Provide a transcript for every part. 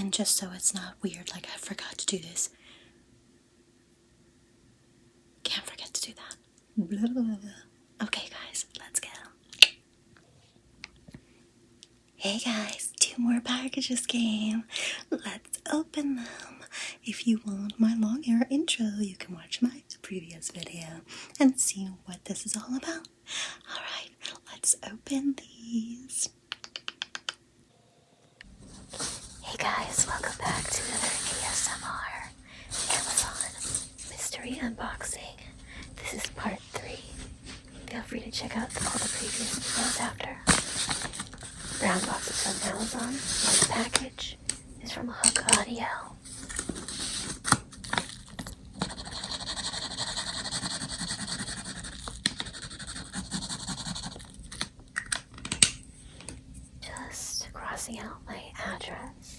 And just so it's not weird, like I forgot to do this. Can't forget to do that. Blah, blah, blah. Okay, guys, let's go. Hey guys, 2 more packages came. Let's open them. If you want my long hair intro, you can watch my previous video and see what this is all about. Alright, let's open these. Hey guys, welcome back to another ASMR Amazon mystery unboxing. This is part 3. Feel free to check out all the previous videos after. Brown box is from Amazon. This package is from Hooke Audio. Just crossing out my address.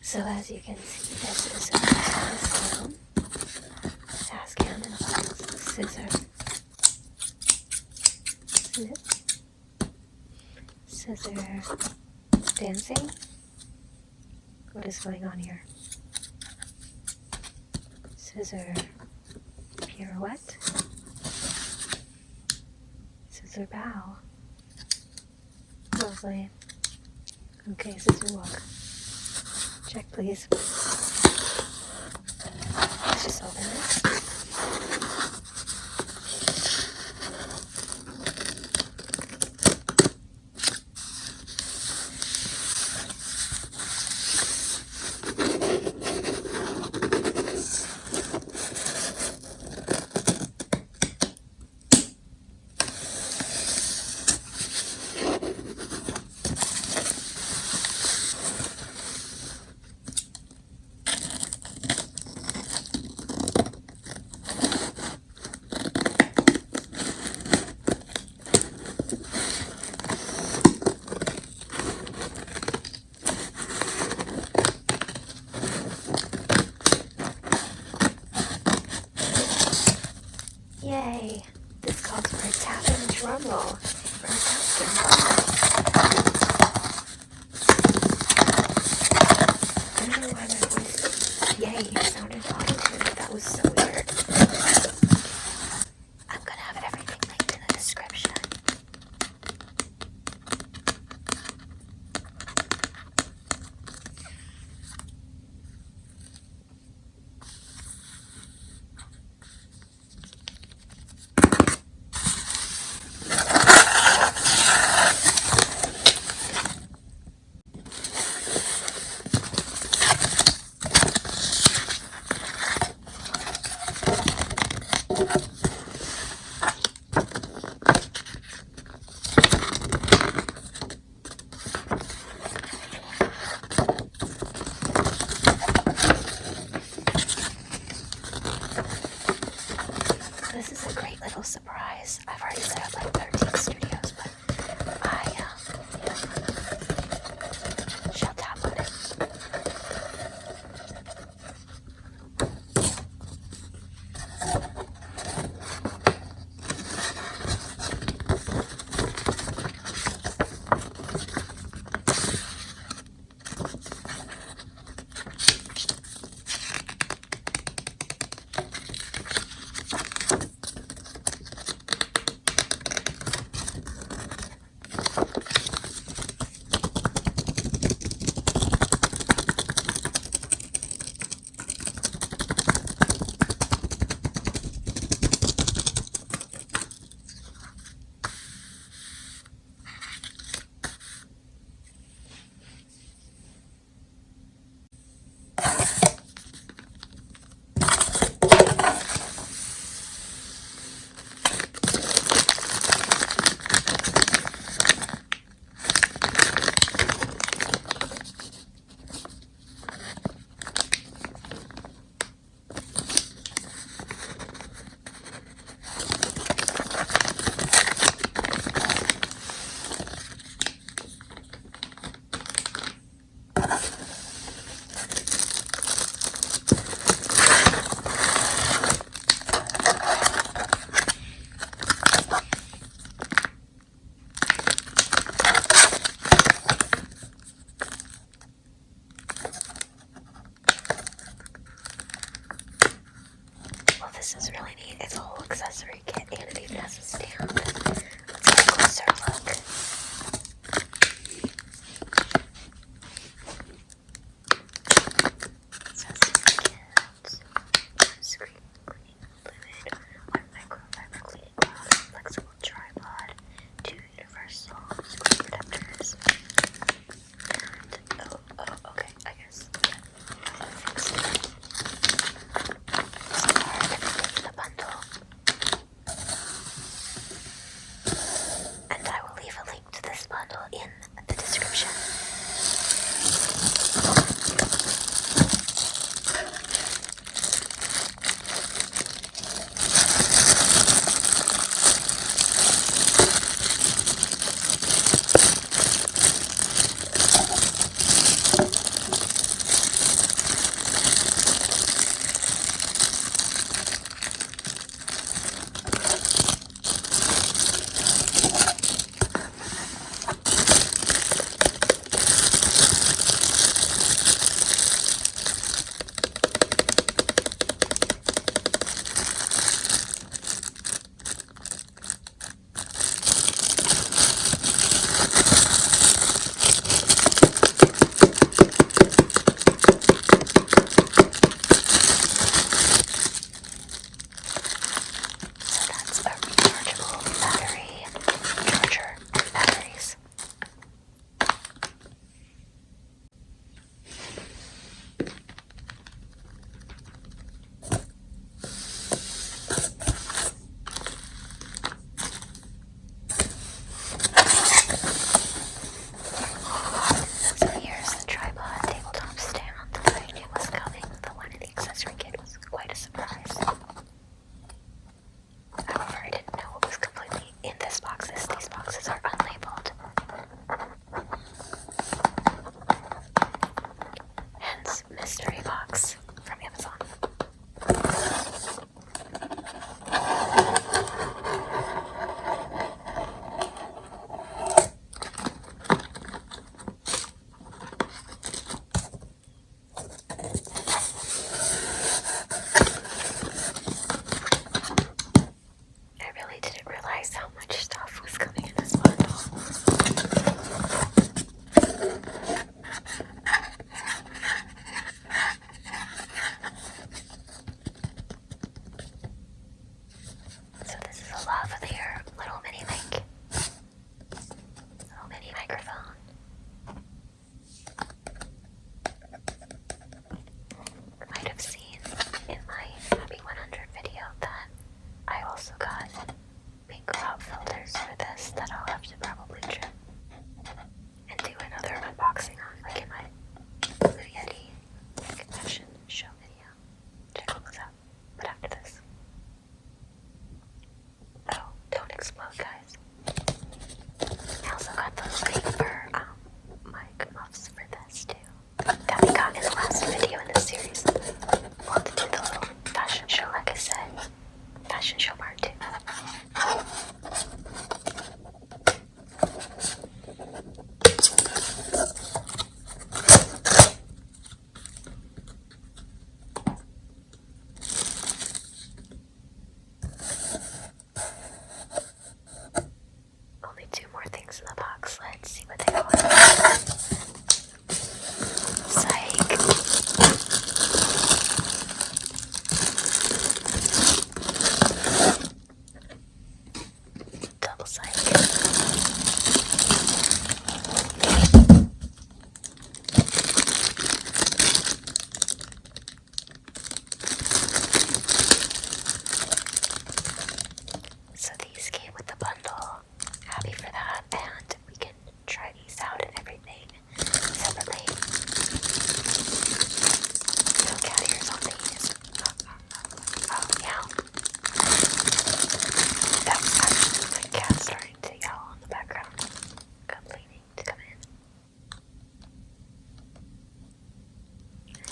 So as you can see, this is a Tascam in a box, scissors, dancing. What is going on here? Scissor pirouette, scissor bow. Lovely. Okay, scissor walk. Check, please. Let's just open this. Yay! This calls for a tap and drum roll for a Tascam. I don't know why my voice yay sounded auto-tuned, but that was so weird. I'm gonna have everything linked in the description. This is a great little surprise. I've already set up like 13 studios, but I shall tap on it. this is really neat. It's a whole accessory kit and it even has a stand. Let's get a closer look. Accessory kit, screen cleaning fluid, one microfiber cleaning cloth, flexible tripod, 2 universal screen protectors, and okay, I guess. The bundle. And I will leave a link to this bundle in the description. Mystery box from Amazon. I really didn't realize how much stuff was coming in this bundle. So this is a lavalier little mini mic, little mini microphone. You might have seen in my Happy 100 video that I also got pink crop filters for this that I'll have to probably trim and do another unboxing on, like in my Blue Yeti confession show video. Check all those out. But after this. Oh, don't explode, guys. I also got those paper mic muffs for this too. That we got in the last video in this series. We'll have to do the little fashion show, like I said. Fashion show part 2. Only 2 more things in the box. Let's see what they are. Psych. Double psych. So these came with the bundle. Happy for that, and we can try these out and everything separately. No cat ears on these. Oh, meow. That was actually my cat starting to yell on the background, complaining to come in.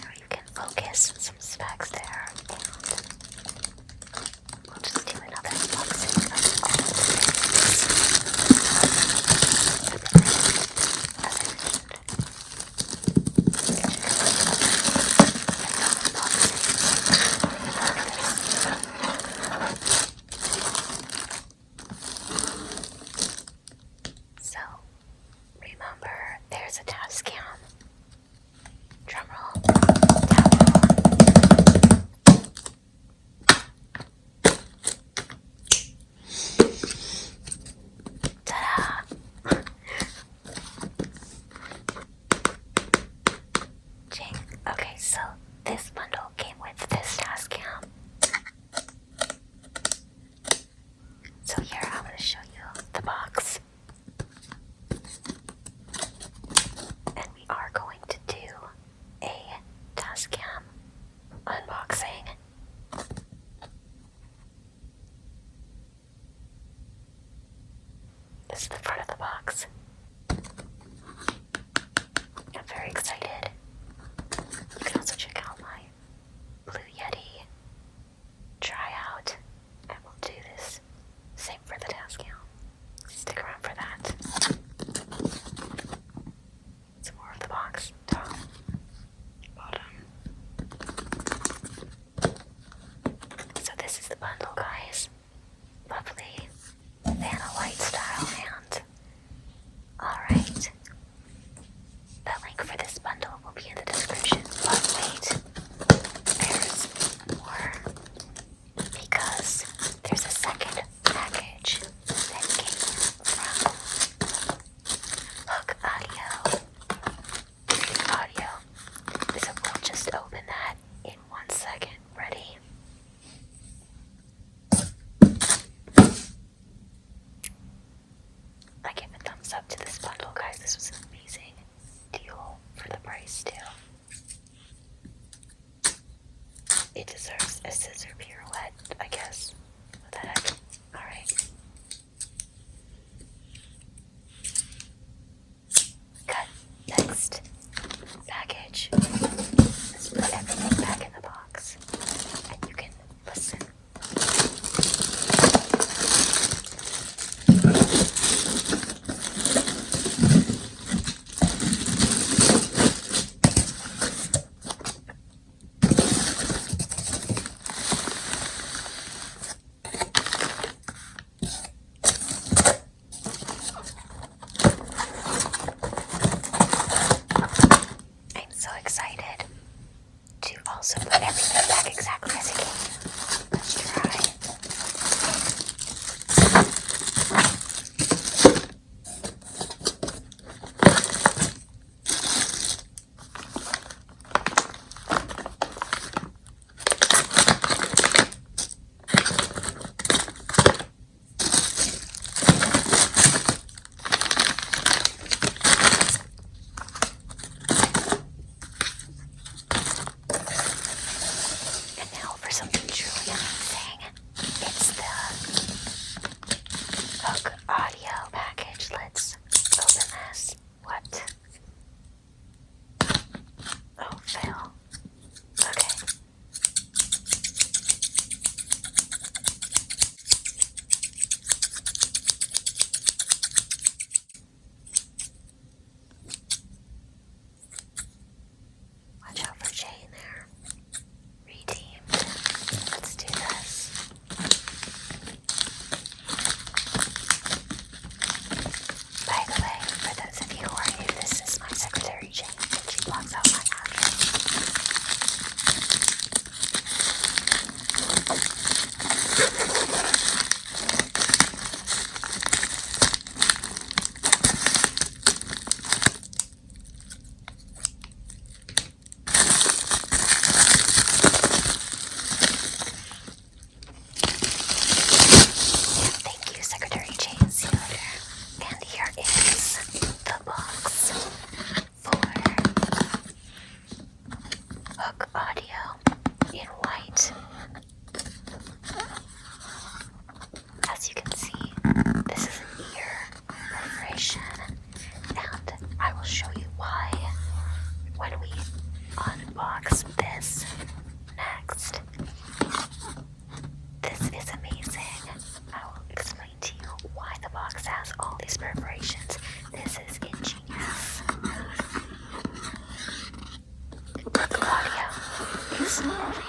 Now you can focus on some specs there, and we'll just do another unboxing of all of the things. As I mentioned. Unboxing. So this bundle came with this Tascam. So here I'm going to show you the box. And we are going to do a Tascam unboxing. This is the front of the box. I'm very excited. You can also check out my Blue Yeti tryout, and we'll do this. Same for the Tascam. Stick around for that. Some more of the box. Top, bottom. So this is the bundle, guys. Lovely Vanna White style hand. Alright. The link for this bundle will be in the description. But wait, there's more. Because there's a second package that came from Hooke Audio. So we'll just open that in 1 second. Ready? I give a thumbs up to this bundle, guys. This was an amazing deal for the price, too. It deserves a scissor pirouette, I guess. What the heck? Alright. Cut. Next package. Let's put everything back in the box. And you can listen. I'm so excited to also put everything back exactly as it came. Let's try. And now for something truly amazing. It's the Hooke Audio package. Let's open this. What? Oh, fail. Okay. Watch out for Jane there. Redeemed. Let's do this. By the way, for those of you who are new, this is my secretary Jane, and she blocks out my address. Thank you, Secretary Jane. See you later. And here is the box for Hooke Audio in white. As you can see, this is an ear perforation, and I will show you why when we unbox this next. This is amazing. I will explain to you why the box has all these perforations. This is ingenious. Hooke Audio is over